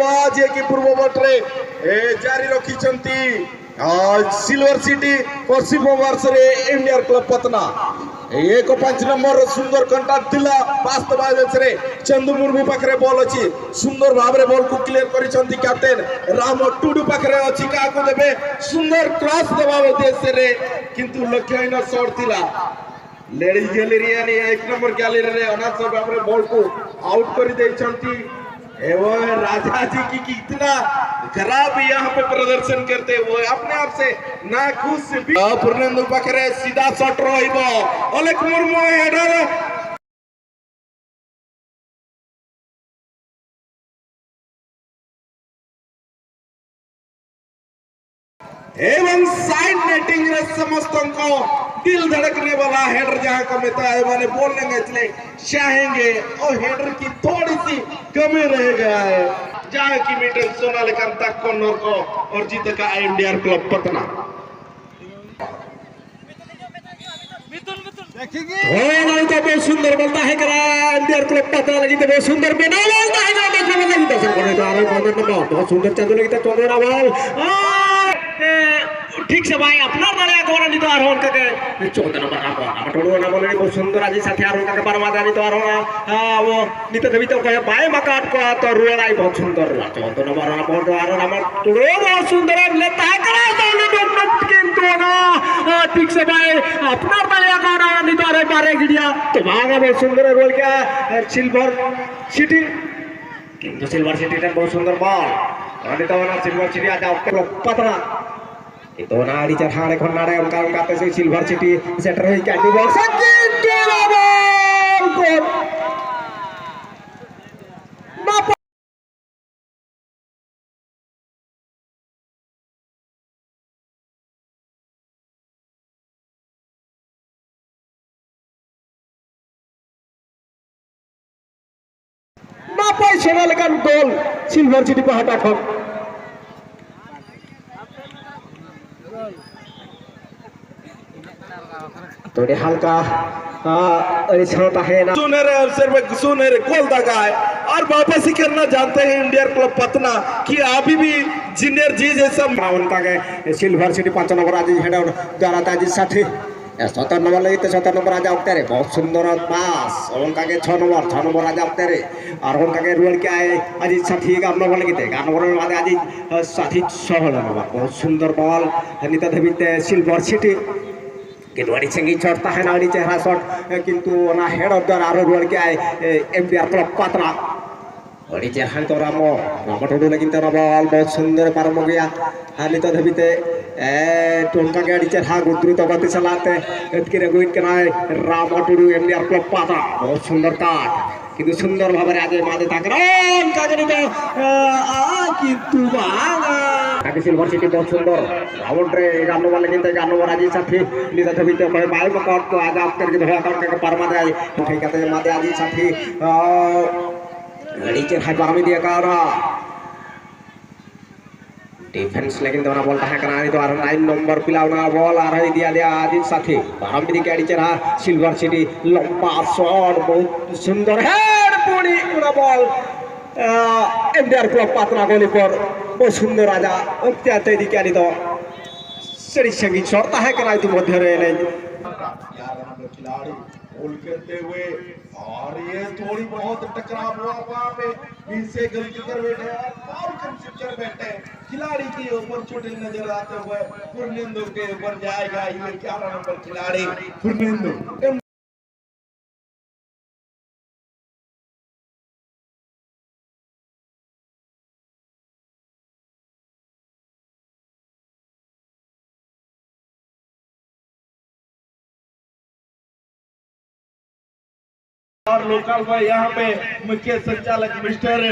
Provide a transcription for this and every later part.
रहा जे कि पूर्व बटरे जारी रखिछंती सिल्वर सिटी पश्चिम वर्ष रे इंडिया क्लब पतना एक 5 नंबर सुंदर कंटाक्ट थिला वास्तव रे चंदू मुर्मू पाखरे बॉल अछि सुंदर भाबरे बॉल को क्लियर करिसंती कैप्टन राम टुडू पाखरे अछि का को देबे सुंदर क्रॉस देबा उद्देश्य रे किंतु लक्ष्यहीन शॉट थिला लेडीज गैलरी यानी 1 नंबर गैलरी रे अनाथ भाबरे बॉल को आउट कर देइछंती एवं राजा जी की कितना खराब यहाँ पे प्रदर्शन करते वो अपने आप से ना खुश पूर्णेंदु पाखरे सीधा शॉट रहिबो अलेख मुर्मू हेडर एवं साइड नेटिंग रे समस्त को दिल धड़कने वाला हेडर जहां कमेता है माने बोलने में इसलिए चाहेंगे और हेडर की थोड़ी सी कमी रह गया है जहां की मीटर सोनालिकन तक कॉर्नर को और जीत का इंडिया क्लब पटना नहीं तो बहुत सुंदर बोलता है इंडिया क्लब पटना लगी तो बहुत सुंदर में ना बोलता है ना देखने लगी दर्शक करे तो आरे बहुत सुंदर चंदू लगी तो चंदू बॉल ठीक से भाई अपना बड़े गोरा नहीं तो आरोहण के 14 नंबर आप टोडो ना बोले बहुत सुंदर आज साथी आरोहण के परमादा नहीं तो आरोहण वो नित देवी तो कहे बाय मकाट को तो रुएलाई बहुत सुंदर 14 नंबर आप तो आरोहण हमर टोडो बहुत सुंदर लेता है करा तो किंतु ना ठीक से भाई अपना बड़े गोरा नहीं तो अरे बारे गिडिया तो भागा बहुत सुंदर रोल क्या सिल्वर सिटी किंतु सिल्वर सिटी का बहुत सुंदर बॉल आणि तो ना सिल्वर सिटी आता Patna itu nari cerhane kon nare angka kata si Silver City setter hi candy box sakit gol napa napa sonalkan gol Silver City pahata khon तो ये हल्का छोटा है ना सुनहरे अवसर में सुनहरे गोल दागा है और वापस ही करना जानते हैं इंडिया क्लब पटना कि अभी भी जूनियर जी जैसा उनका के सिल्वर सिटी 5 नंबर आज हेडर द्वारा ताजी साथी 17 नंबर लगी तो 17 नंबर आज आउट रे बहुत सुंदर पास और उनका के 6 नंबर आज आउट रे और उनका के रुएल के आए आज साथी 11 नंबर लगी थे 11 नंबर में आज साथी 16 नंबर बहुत सुंदर बॉल नीता देवी सिल्वर सिटी किंतु अड़ी संगी चढ़ता है ना अड़ी चेहरा शॉट किंतु ना हेड ऑफ द आरो रोड के आए एमपीआर क्लब पटना अड़ी चेहरा तो रामो टोडू लेकिन तो बॉल बहुत सुंदर पारम हो गया हाली तो धबिते टोनका के अड़ी चेहरा गुद्रुत गति चलाते एतके गोइन के ना रामो टोडू एमपीआर क्लब पटना बहुत सुंदर काट किंतु सुंदर भाबरे आज मादे ताकरन कागनी तो किंतु बागा आगे सिल्वर सिटी बहुत सुंदर राउंड रे 11 नंबर लेकिन 11 नंबर आज साथी निदा थबी तो भाई बाय मकाट को आज आप करके धोया काट के पार मादे आज ठीक है मादे आज साथी लड़ी के हाई पार में दिया का डिफेंस लेकिन दोना बॉल है करा तो 9 नंबर पिलावना बॉल आ रही दिया आज साथी बारम भी के चढ़ा सिल्वर सिटी लंबा शॉट बहुत सुंदर हेड पूरी पूरा बॉल इंडिया क्लब पटना गोली पर बहुत सुंदर राजा उक्त्याते दिक्यानी तो सरी संगीत शॉट है करा तो मध्य रे नहीं खिलाड़ी गोल करते हुए और ये थोड़ी बहुत टकराव हुआ वहां पे बीच से गलती कर बैठे और कंसिडर कर बैठे खिलाड़ी के ऊपर चोटिल नजर आते हुए पूर्णेंदु के ऊपर जाएगा ये 11 नंबर खिलाड़ी पूर्णेंदु और लोकल बॉय यहाँ पे मुख्य संचालक मिस्टर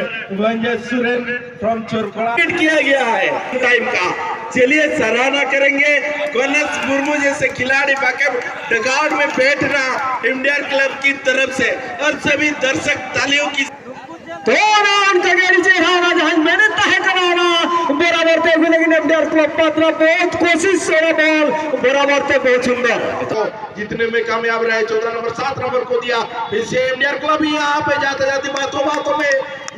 वंजय सुरेन फ्रॉम चोरखड़ा किया गया है टाइम का चलिए सराहना करेंगे कॉलेज मुर्मू जैसे खिलाड़ी बाकी डगआउट में बैठना इंडिया क्लब की तरफ से और सभी दर्शक तालियों की मेहनत है कराना बराबर थे लेकिन इंडिया क्लब पटना बहुत कोशिश से बॉल बराबर थे बहुत सुंदर तो जितने में कामयाब रहे 14 नंबर 7 नंबर को दिया फिर से इंडिया क्लब यहाँ पे जाते जाते बातों में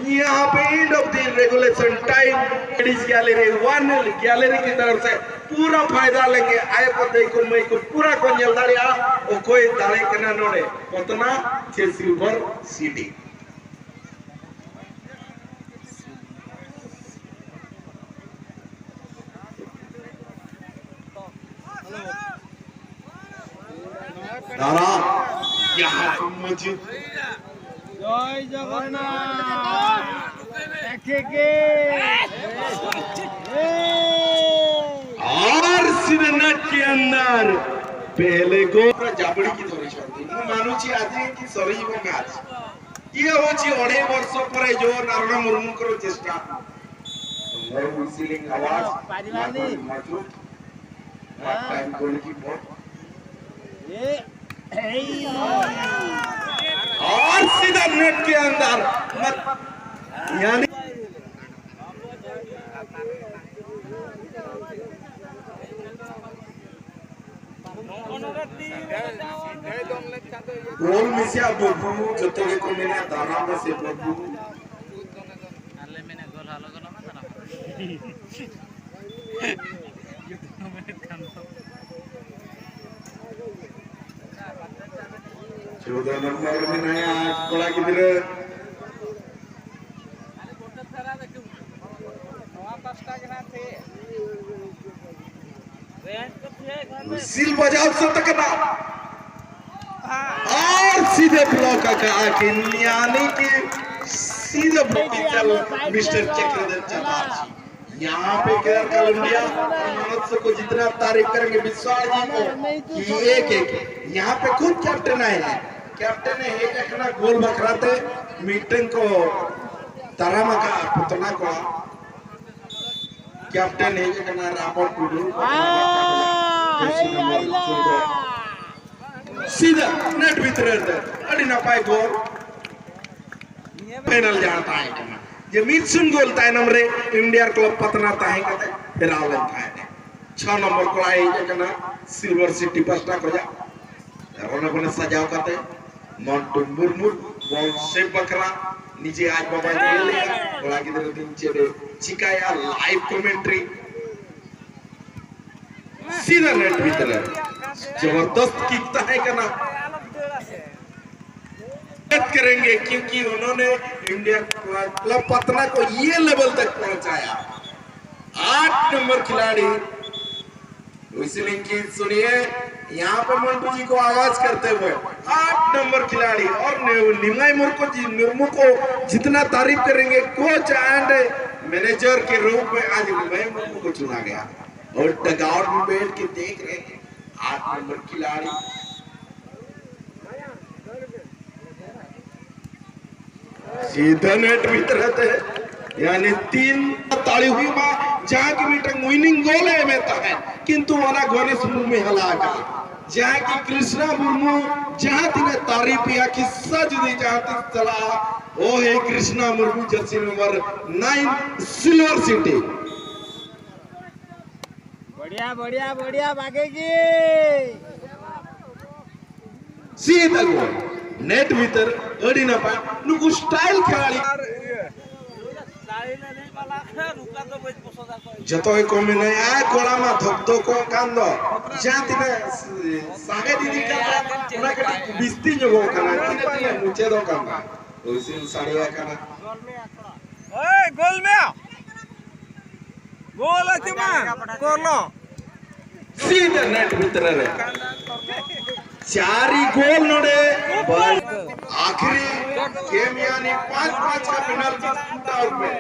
यहाँ पे end of the regulation time ladies gallery one gallery की तरफ से पूरा फायदा लेंगे आए को देखो मैं को पूरा को जल दाड़िया ओ कोई दाड़े कना नोड़े उतना छे सिल्वर सीडी दारा यहाँ मस्जिद जय जगन्नाथ और सिरनट के अंदर पहले को जाबड़ी की थोड़ी छोड़ी मु मानुची आदि की सरी को मैच ये होची 2.5 वर्ष परे जो नारायण मुर्मू करो चेष्टा मैं विसिलिंग आवाज पारिवानी मौजूद टाइम गोलकीपर और सीधा नेट के अंदर मत यानी गोल मिसिया बबू जतगे को मैंने दाना में से बबू अरे मैंने गोल हालो गोल ना दाना 14 नंबर में नया कोड़ा किधर सिल बजाओ सतकना और सीधे ब्लॉक का यानी कि सीधे ब्लॉक चल मिस्टर चक्रधर चटार्जी यहाँ पे केरल कोलंबिया मनोज को जितना तारीफ करेंगे विश्वास जी को कि एक यहाँ पे खुद कैप्टन आए हैं कैप्टन ने एक ना गोल बखराते मीटिंग को तरामा का पुतना को कैप्टन एक ना रामोट कुडू सीधा नेट भीतर अड़ी ना पाए गोल फाइनल जाता है कना ये मिर्चुन गोल ताई नंबरे इंडिया क्लब पतना ताई कते फिरावल थाए 6 नंबर को आई कना सिल्वर सिटी पस्टा को जा रोना कोने सजाव कते मॉन्टू मुर्मू बॉल से बकरा नीचे आज बाबा ले बोला कि तेरे दिन चेड़े चिकाया लाइव कमेंट्री सीधा नेट भीतर जबरदस्त किकता है कना करेंगे क्योंकि उन्होंने इंडिया क्लब पतना को ये लेवल तक पहुंचाया 8 नंबर खिलाड़ी इसलिए कि सुनिए यहाँ पे मंटू जी को आवाज करते हुए 8 नंबर खिलाड़ी और निमाई मुर्मू को जितना तारीफ करेंगे कोच एंड मैनेजर के रूप में आज निमाई मुर्मू को चुना गया और डगआउट में बैठ के देख रहे हैं 8 नंबर खिलाड़ी सीधा नेट भीतर रहते हैं यानी 3 ताली हुई मां जहां की मीटिंग विनिंग गोल है में है किंतु वाला गणेश मुर्मू में हलाका जहां की कृष्णा मुर्मू जहां तिने तारीफ या किस्सा जुदी जहां तक चला वो है Krishna Murmu Jersey number 9 silver city बढ़िया बढ़िया बढ़िया भागेगी सीधा गोल नेट भीतर अड़ी ना पाए नुकु स्टाइल खिलाड़ी जतो को में नया गोला मा धक को कांदो जाति में सागे दीदी का ना के बिस्ती जो काना तिने मुचे दो कांदा ओसिन साड़िया काना ओए गोल में गोल आते मा करलो सीधा नेट भीतर रे 4 गोल नोड़े आखिरी गेम यानी 5-5 का पेनल्टी शूटआउट में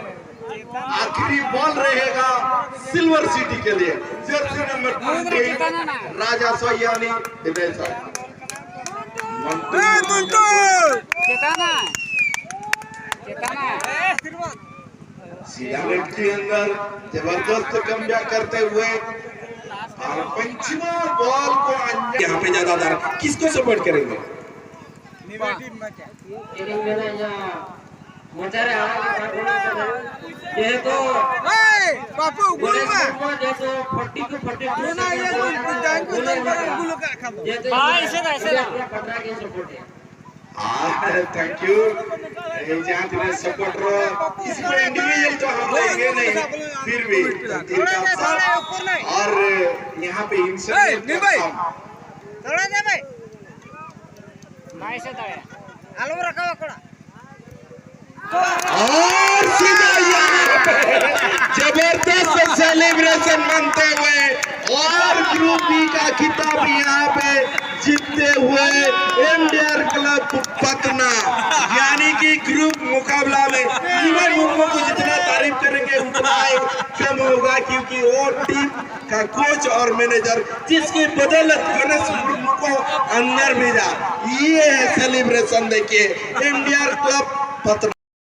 आखिरी बॉल रहेगा सिल्वर सिटी के लिए जर्सी नंबर 28 राजा सोयानी डिफेंस सीधा नेट के अंदर जबरदस्त कमबैक करते हुए और पंचमा बॉल को यहाँ पे ज्यादातर किसको सपोर्ट करेंगे जेतो बापू गोल में जेतो 40 टू 42 ना ये तो टाइम को तो गुलो का खा दो भाई ऐसे पटना के सपोर्ट है थैंक यू। जहाँ तेरे सपोर्टर इसमें इंडिविजुअल तो हम लेंगे नहीं, फिर भी दिल का साथ। और यहाँ पे इंसान थोड़ा दे भाई भाई से थोड़ा आलू रखा हुआ कोड़ा और सीधा यहाँ पे जबरदस्त सेलिब्रेशन मनते हुए और ग्रुप बी का खिताब यहाँ पे जीतते हुए इंडियन क्लब पटना। यानी कि ग्रुप मुकाबला में इवन मुर्मू को जितना तारीफ करेंगे उतना ही कम होगा, क्योंकि वो टीम का कोच और मैनेजर जिसकी बदौलत गणेश मुर्मू को अंदर भेजा। ये है सेलिब्रेशन, देखिए इंडियन क्लब पटना।